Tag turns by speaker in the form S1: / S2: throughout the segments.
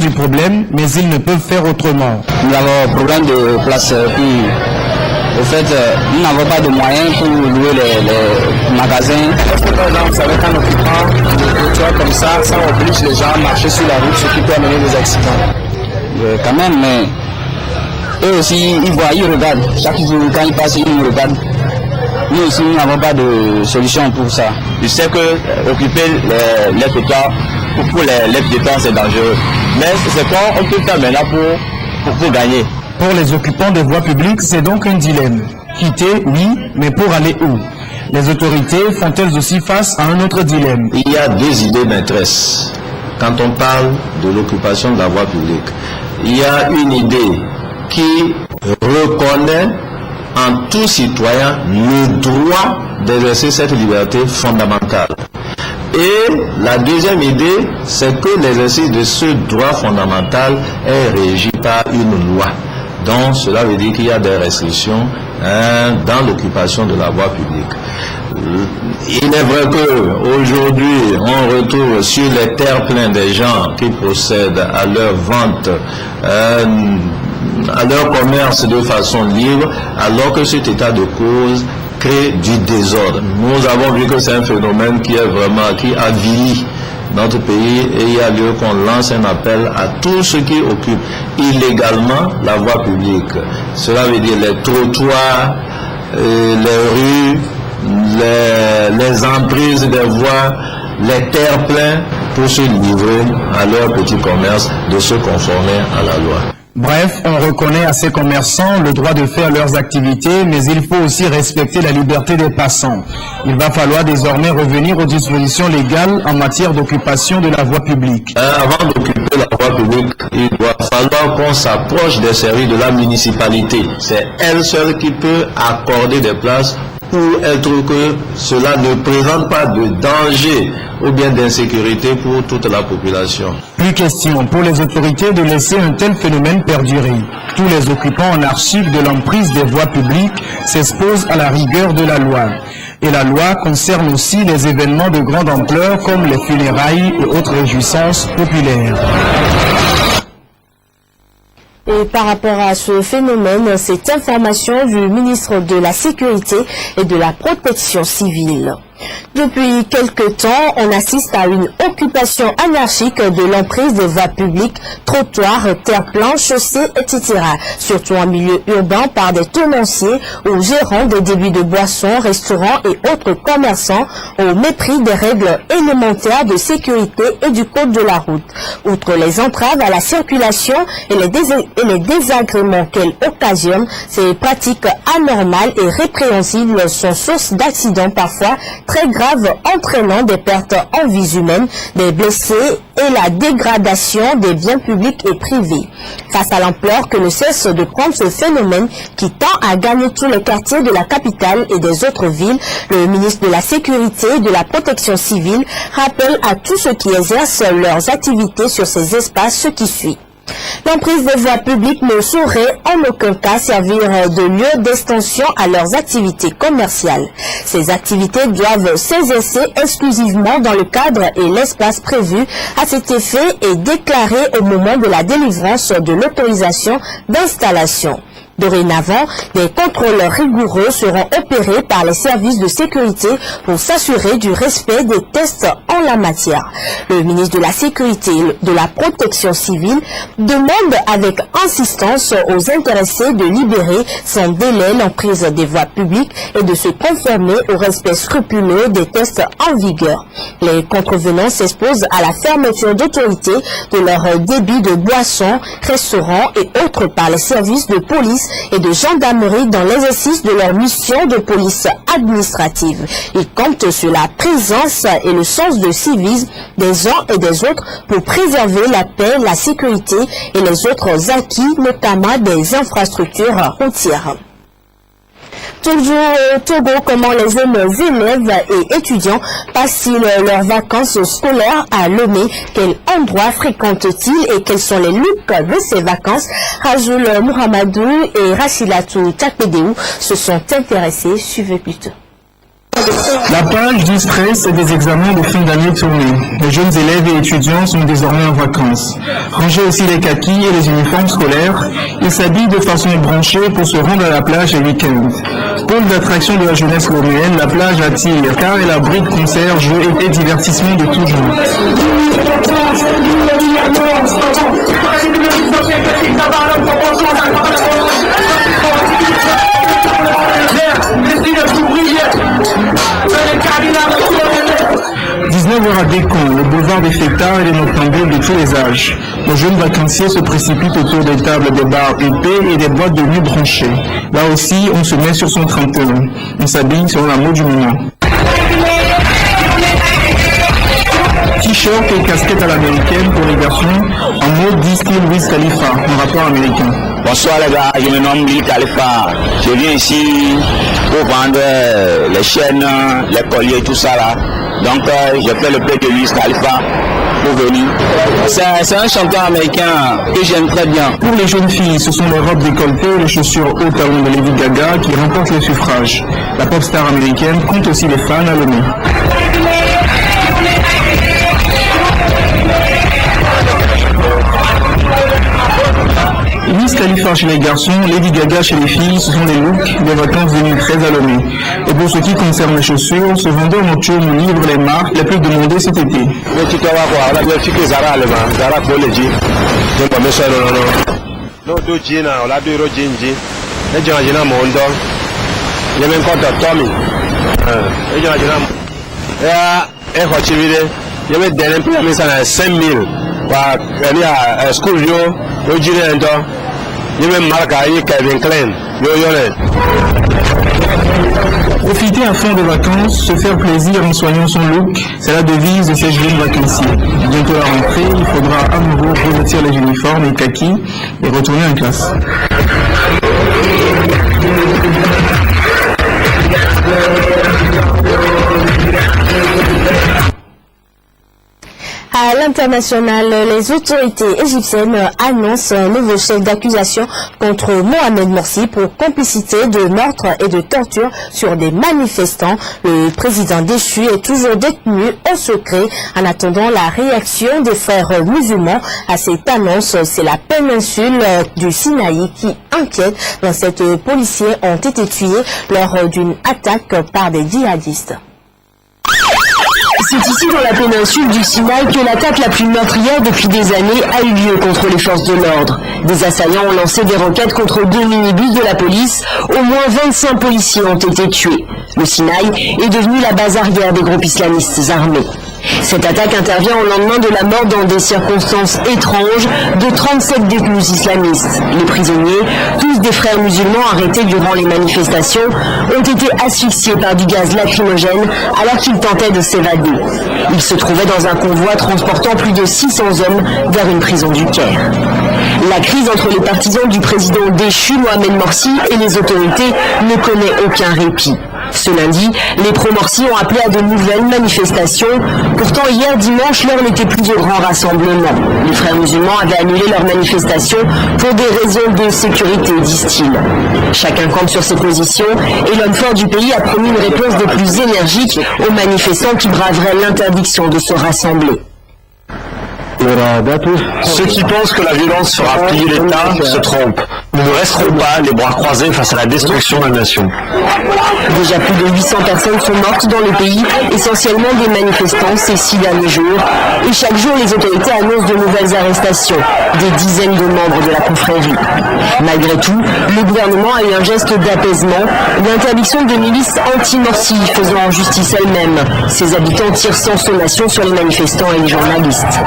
S1: du problème, mais ils ne peuvent faire autrement.
S2: Nous avons un problème de place. Au fait, nous n'avons pas de moyens pour louer les magasins.
S3: Par exemple, vous savez, quand on prend des toits comme ça oblige les gens à marcher sur la route, ce qui peut amener des accidents.
S2: Quand même, mais eux aussi, ils voient, ils regardent. Chaque jour, quand ils passent, ils nous regardent. Nous aussi, nous n'avons pas de solution pour ça.
S4: Je sais que occuper les trottoirs pour les piétons, c'est dangereux. Mais c'est quoi on peut faire maintenant pour gagner.
S1: Pour les occupants des voies publiques, c'est donc un dilemme. Quitter, oui, mais pour aller où? Les autorités font-elles aussi face à un autre dilemme?
S5: Il y a deux idées maîtresses quand on parle de l'occupation de la voie publique. Il y a une idée qui reconnaît en tout citoyen le droit d'exercer cette liberté fondamentale. Et la deuxième idée, c'est que l'exercice de ce droit fondamental est régi par une loi. Donc cela veut dire qu'il y a des restrictions dans l'occupation de la voie publique. Il est vrai qu'aujourd'hui, on retrouve sur les terre-pleins des gens qui procèdent à leur vente, à leur commerce de façon libre, alors que cet état de cause crée du désordre. Nous avons vu que c'est un phénomène qui avilit notre pays, et il y a lieu qu'on lance un appel à tous ceux qui occupent illégalement la voie publique. Cela veut dire les trottoirs, les rues, les emprises des voies, les terre-pleins, pour se livrer à leur petit commerce, de se conformer à la loi.
S1: Bref, on reconnaît à ces commerçants le droit de faire leurs activités, mais il faut aussi respecter la liberté des passants. Il va falloir désormais revenir aux dispositions légales en matière d'occupation de la voie publique.
S5: Avant d'occuper la voie publique, il doit falloir qu'on s'approche des services de la municipalité. C'est elle seule qui peut accorder des places où elle trouve que cela ne présente pas de danger ou bien d'insécurité pour toute la population.
S1: Plus question pour les autorités de laisser un tel phénomène perdurer. Tous les occupants en archive de l'emprise des voies publiques s'exposent à la rigueur de la loi. Et la loi concerne aussi les événements de grande ampleur comme les funérailles et autres réjouissances populaires.
S6: Et par rapport à ce phénomène, cette information du ministre de la Sécurité et de la Protection civile. Depuis quelque temps, on assiste à une occupation anarchique de l'emprise des voies publiques, trottoirs, terre-pleins, chaussées, etc. Surtout en milieu urbain par des tenanciers ou gérants des débits de boissons, restaurants et autres commerçants au mépris des règles élémentaires de sécurité et du code de la route. Outre les entraves à la circulation et les désagréments qu'elles occasionnent, ces pratiques anormales et répréhensibles sont source d'accidents parfois très graves, entraînant des pertes en vies humaines, des blessés et la dégradation des biens publics et privés. Face à l'ampleur que ne cesse de prendre ce phénomène qui tend à gagner tous les quartiers de la capitale et des autres villes, le ministre de la Sécurité et de la Protection civile rappelle à tous ceux qui exercent leurs activités sur ces espaces ce qui suit. L'emprise des voies publiques ne saurait en aucun cas servir de lieu d'extension à leurs activités commerciales. Ces activités doivent s'exercer exclusivement dans le cadre et l'espace prévu à cet effet et déclaré au moment de la délivrance de l'autorisation d'installation. Dorénavant, des contrôles rigoureux seront opérés par les services de sécurité pour s'assurer du respect des tests en la matière. Le ministre de la Sécurité et de la Protection civile demande avec insistance aux intéressés de libérer sans délai l'emprise des voies publiques et de se conformer au respect scrupuleux des tests en vigueur. Les contrevenants s'exposent à la fermeture d'autorité de leurs débits de boissons, restaurants et autres par les services de police et de gendarmerie dans l'exercice de leur mission de police administrative. Ils comptent sur la présence et le sens de civisme des uns et des autres pour préserver la paix, la sécurité et les autres acquis, notamment des infrastructures routières. Toujours au Togo, comment les jeunes élèves et étudiants passent-ils leurs vacances scolaires à Lomé? Quels endroits fréquentent-ils et quels sont les looks de ces vacances? Rajoul Mohamedou et Rachilatou Takpedéou se sont intéressés. Suivez plutôt.
S1: La page du stress et des examens de fin d'année tournés. Les jeunes élèves et étudiants sont désormais en vacances. Rangés aussi les kakis et les uniformes scolaires, ils s'habillent de façon branchée pour se rendre à la plage les week-ends. Pôle d'attraction de la jeunesse loméenne, la plage attire car elle abrite concerts, jeux et divertissements de tous genres. 19h à Décon, le boulevard des fêtards et des noctambules de tous les âges. Les jeunes vacanciers se précipitent autour des tables des bars épais et des boîtes de nuit branchées. Là aussi, on se met sur son 31. On s'habille selon la mode du moment. T-shirt et casquette à l'américaine pour les garçons, en mode style Wiz Khalifa, en rapport américain.
S2: Bonsoir les gars, je me nomme Wiz Khalifa. Je viens ici pour vendre les chaînes, les colliers, tout ça là. Donc je fais le prix de Wiz Khalifa pour venir. C'est un chanteur américain que j'aime très bien.
S1: Pour les jeunes filles, ce sont les robes décolletées et les chaussures haut talons de Lady Gaga qui remportent le suffrage. La pop star américaine compte aussi les fans à l'ONU. Wiz Khalifa chez les garçons, Lady Gaga chez les filles, ce sont des looks des vacances 2013 à l'ONU. Et pour ce qui concerne les chaussures, ce vendeur nocturne nous livre les marques les plus demandées cet été. Profiter à fond des vacances, se faire plaisir en soignant son look, c'est la devise de ces jeunes vacanciers. Bientôt à la rentrée, il faudra à nouveau revêtir les uniformes et kakis et retourner en classe.
S6: À l'international, les autorités égyptiennes annoncent un nouveau chef d'accusation contre Mohamed Morsi pour complicité de meurtre et de torture sur des manifestants. Le président déchu est toujours détenu au secret en attendant la réaction des frères musulmans à cette annonce. C'est la péninsule du Sinaï qui inquiète. 27 policiers ont été tués lors d'une attaque par des djihadistes.
S7: C'est ici dans la péninsule du Sinaï que l'attaque la plus meurtrière depuis des années a eu lieu contre les forces de l'ordre. Des assaillants ont lancé des roquettes contre 2 minibus de la police. Au moins 25 policiers ont été tués. Le Sinaï est devenu la base arrière des groupes islamistes armés. Cette attaque intervient au lendemain de la mort dans des circonstances étranges de 37 détenus islamistes. Les prisonniers, tous des frères musulmans arrêtés durant les manifestations, ont été asphyxiés par du gaz lacrymogène alors qu'ils tentaient de s'évader. Ils se trouvaient dans un convoi transportant plus de 600 hommes vers une prison du Caire. La crise entre les partisans du président déchu Mohamed Morsi et les autorités ne connaît aucun répit. Ce lundi, les pro-Morsi ont appelé à de nouvelles manifestations. Pourtant, hier dimanche, l'heure n'était plus au grand rassemblement. Les frères musulmans avaient annulé leur manifestation pour des raisons de sécurité, disent-ils. Chacun campe sur ses positions et l'homme fort du pays a promis une réponse des plus énergiques aux manifestants qui braveraient l'interdiction de se rassembler.
S8: Ceux qui pensent que la violence fera plier l'État se trompent. Nous ne resterons pas les bras croisés face à la destruction de la nation.
S7: Déjà plus de 800 personnes sont mortes dans le pays, essentiellement des manifestants ces 6 derniers jours. Et chaque jour, les autorités annoncent de nouvelles arrestations, des dizaines de membres de la confrérie. Malgré tout, le gouvernement a eu un geste d'apaisement, l'interdiction des milices anti-Morsi faisant en justice elle-même. Ses habitants tirent sans sommation sur les manifestants et les journalistes.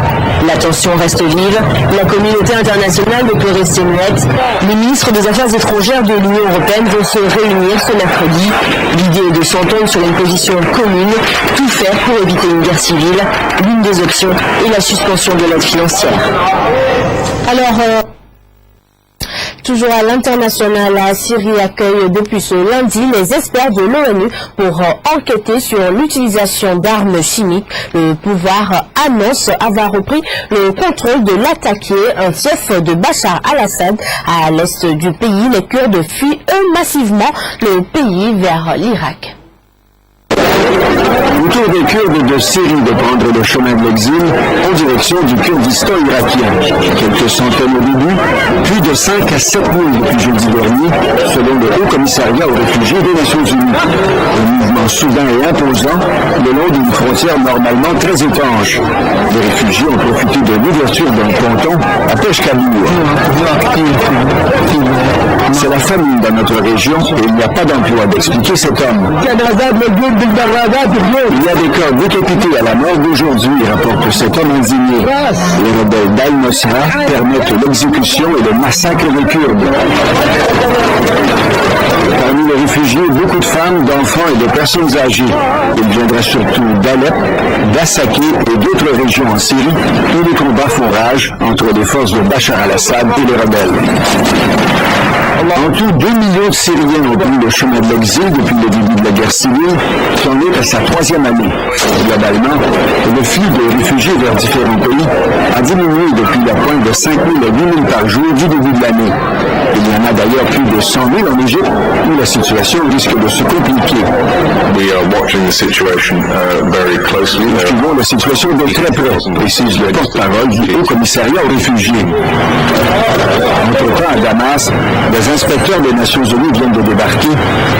S7: La tension reste vive, la communauté internationale ne peut rester muette. Les ministres des Affaires étrangères de l'Union européenne vont se réunir ce mercredi. L'idée est de s'entendre sur une position commune, tout faire pour éviter une guerre civile. L'une des options est la suspension de l'aide financière.
S6: Alors, toujours à l'international, la Syrie accueille depuis ce lundi les experts de l'ONU pour enquêter sur l'utilisation d'armes chimiques. Le pouvoir annonce avoir repris le contrôle de l'attaqué, un fief de Bachar al-Assad. À l'est du pays, les Kurdes fuient eux massivement le pays vers l'Irak.
S9: Autour des Kurdes de Syrie de prendre le chemin de l'exil en direction du Kurdistan irakien. Quelques centaines au début, puis de 5 à 7 000 depuis jeudi dernier, selon le Haut Commissariat aux réfugiés des Nations Unies. Un mouvement soudain et imposant le long d'une frontière normalement très étanche. Les réfugiés ont profité de l'ouverture d'un ponton à Peshkabour. C'est la famine dans notre région et il n'y a pas d'emploi, d'expliquer cet homme. Il y a des corps décapités à la mort d'aujourd'hui, rapporte cet homme indigné. Les rebelles d'Al-Nusra permettent l'exécution et le massacre des Kurdes. Parmi les réfugiés, beaucoup de femmes, d'enfants et de personnes âgées. Il viendra surtout d'Alep, d'Assaké et d'autres régions en Syrie où les combats font rage entre les forces de Bachar al-Assad et les rebelles. En tout, 2 millions de Syriens ont pris le chemin de l'exil depuis le début de la guerre civile, qui en est à sa 3e année. Globalement, le flux de réfugiés vers différents pays a diminué depuis la pointe de 5 000 à 8 000 par jour du début de l'année. Il y en a d'ailleurs plus de 100 000 en Égypte, où la situation risque de se compliquer. Nous suivons la situation de très près, précise le porte-parole du Haut Commissariat aux réfugiés. Entre-temps, à Damas, des inspecteurs des Nations Unies viennent de débarquer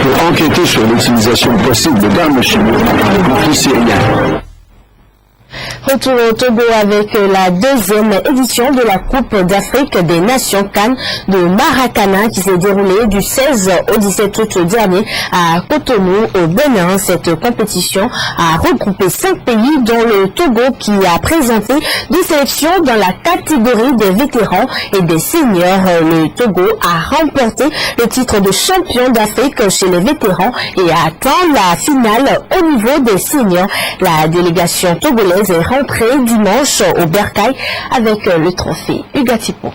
S9: pour enquêter sur l'utilisation possible d'armes chimiques dans le conflit syrien.
S6: Retour au Togo avec la 2e édition de la Coupe d'Afrique des Nations CAN de Maracana qui s'est déroulée du 16 au 17 août dernier à Cotonou au Bénin. Cette compétition a regroupé 5 pays dont le Togo qui a présenté 2 sélections dans la catégorie des vétérans et des seniors. Le Togo a remporté le titre de champion d'Afrique chez les vétérans et a atteint la finale au niveau des seniors. La délégation togolaise est rentrée dimanche au Bercail avec le trophée Ugatipo.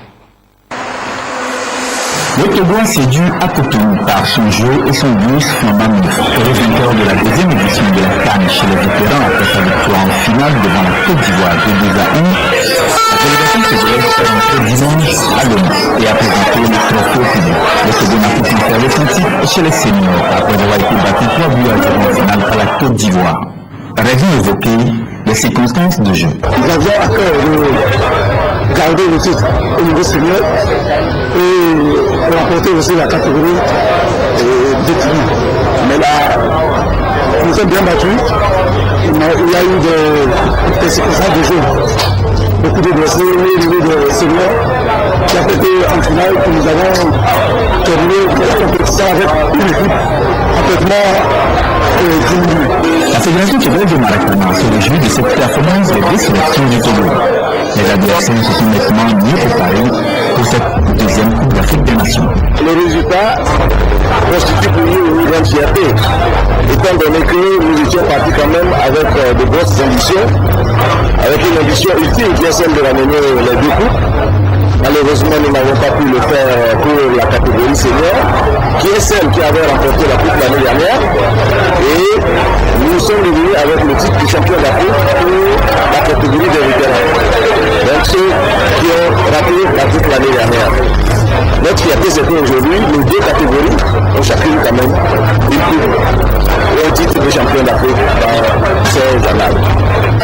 S10: Le Togo s'est dû à Cotonou par son jeu et son bus flambant neuf. Le vainqueur de la 2e édition de la CAN chez les vétérans après sa victoire en finale devant la Côte d'Ivoire de 2-1, la délégation togolaise est rentrée dimanche à Lomé et a présenté le trophée au public. Le Togo n'a pu conserver son titre chez les seniors après avoir été battu 3 buts à 0 en finale par la Côte d'Ivoire. Rêve évoqué les circonstances de jeu.
S9: Nous avions à cœur de garder le titre au niveau senior et remporter aussi la catégorie détenue. Mais là, nous sommes bien battus. Il y a eu des circonstances de jeu. Beaucoup de blessés au niveau de senior qui a été en finale que nous avons terminé la compétition avec une équipe complètement diminuée.
S10: La Fédération togolaise de Maracana se réjouit de cette performance des 2 sélections du Togo. Les adversaires se sont nettement mieux préparés pour cette 2e Coupe d'Afrique des Nations.
S9: Le résultat constitue pour nous une grande fierté, étant donné que nous étions partis quand même avec de grosses ambitions, avec une ambition ultime qui est celle de ramener les 2 coupes. Malheureusement, nous n'avons pas pu le faire pour la catégorie senior, qui est celle qui avait remporté la coupe l'année dernière. Et nous sommes revenus avec le titre de champion d'Afrique pour la catégorie des vétérans. Donc ceux qui ont raté la coupe l'année dernière. Notre fierté, c'est qu'aujourd'hui, nos 2 catégories ont chacune quand même une coupe et un titre de champion d'Afrique dans ces annales.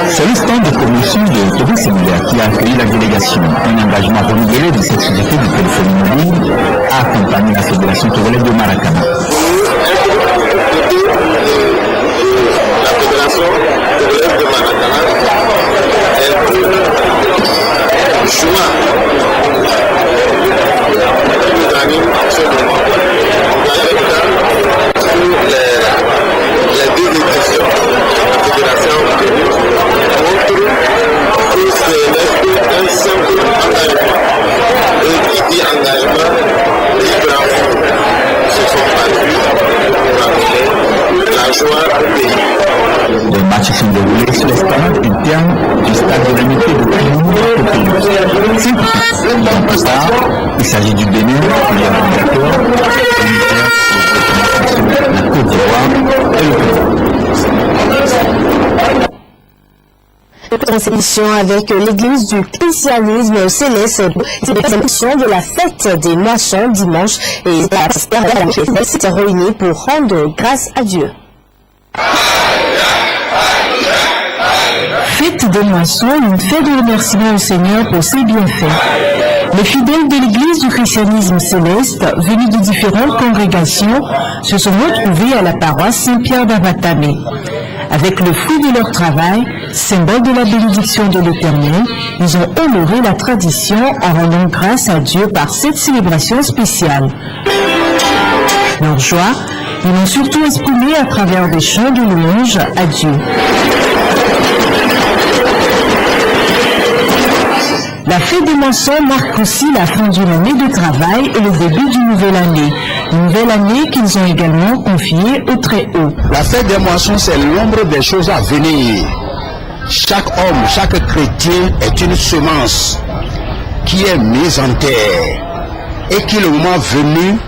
S10: C'est le stand de promotion de Togo Sénégal qui a accueilli la délégation. Un engagement renouvelé de cette société de téléphonie mobile a accompagné la Fédération togolaise de Maracana.
S9: La Fédération togolaise de Maracana est pour juin. Nous anime ce moment. On va être sur les 2 éditions. La Fédération montre que c'est un simple engagement. Et qui dit engagement, dit bravo. Se sont battus pour amener la joie au pays.
S10: Les matchs sont déroulés sur l'esplanade interne du stade de l'amitié de Cotonou. 5 équipes. Dans tout ça, il s'agit du Bénin, le organisateur, la Côte d'Ivoire et le Togo.
S6: Transmission avec l'église du christianisme céleste, c'est l'exécution de la fête des moissons dimanche et la s'est réunie pour rendre grâce à Dieu.
S11: Fête des moissons, une fête de remerciement au Seigneur pour ses bienfaits. Les fidèles de l'Église du christianisme céleste, venus de différentes congrégations, se sont retrouvés à la paroisse Saint-Pierre d'Avatamé. Avec le fruit de leur travail, symbole de la bénédiction de l'Éternel, ils ont honoré la tradition en rendant grâce à Dieu par cette célébration spéciale. Leur joie, ils l'ont surtout exprimée à travers des chants de louange à Dieu. La fête des moissons marque aussi la fin d'une année de travail et le début d'une nouvelle année. Une nouvelle année qu'ils ont également confiée au Très-Haut.
S12: La fête des moissons, c'est l'ombre des choses à venir. Chaque homme, chaque chrétien est une semence qui est mise en terre et qui, le moment venu,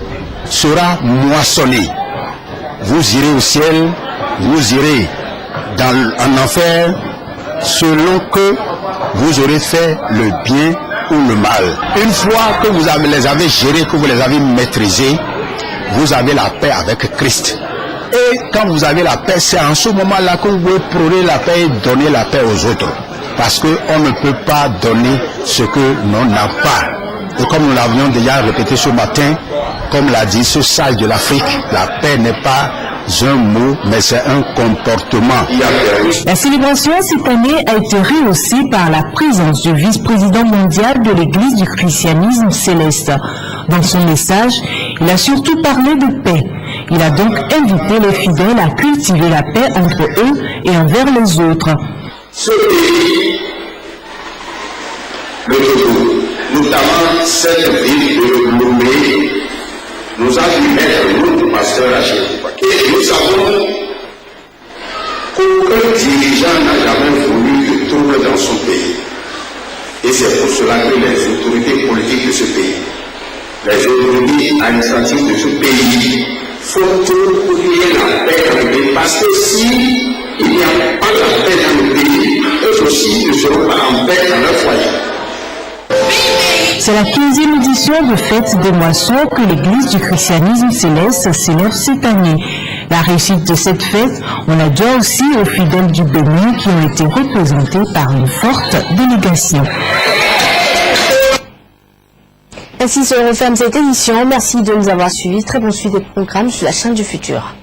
S12: sera moissonnée. Vous irez au ciel, vous irez en enfer, selon que vous aurez fait le bien ou le mal. Une fois que vous les avez gérés, que vous les avez maîtrisés, vous avez la paix avec Christ. Et quand vous avez la paix, c'est en ce moment-là que vous pouvez prôner la paix et donner la paix aux autres. Parce qu'on ne peut pas donner ce que l'on n'a pas. Et comme nous l'avions déjà répété ce matin, comme l'a dit ce sage de l'Afrique, la paix n'est pas un mot, mais c'est un comportement.
S11: La célébration cette année a été rehaussée par la présence du vice-président mondial de l'Église du christianisme céleste. Dans son message, il a surtout parlé de paix. Il a donc invité les fidèles à cultiver la paix entre eux et envers les autres.
S13: Ce pays, le Togo, notamment cette ville de Lomé, nous a vu mettre nous, pasteur Rachid. Et nous savons qu'aucun dirigeant n'a jamais voulu de trouble dans son pays. Et c'est pour cela que les autorités politiques de ce pays, les autorités administratives de ce pays, font tout pour qu'il y ait la paix dans le pays. Parce que si il n'y a pas la paix dans le pays, eux aussi ne seront pas en paix dans leur foyer.
S11: C'est la 15e édition de Fête des moissons que l'Église du christianisme céleste célèbre cette année. La réussite de cette fête, on la doit aussi aux fidèles du Bénin qui ont été représentés par une forte délégation.
S6: Ainsi se referme cette édition. Merci de nous avoir suivis. Très bonne suite des programmes sur la chaîne du futur.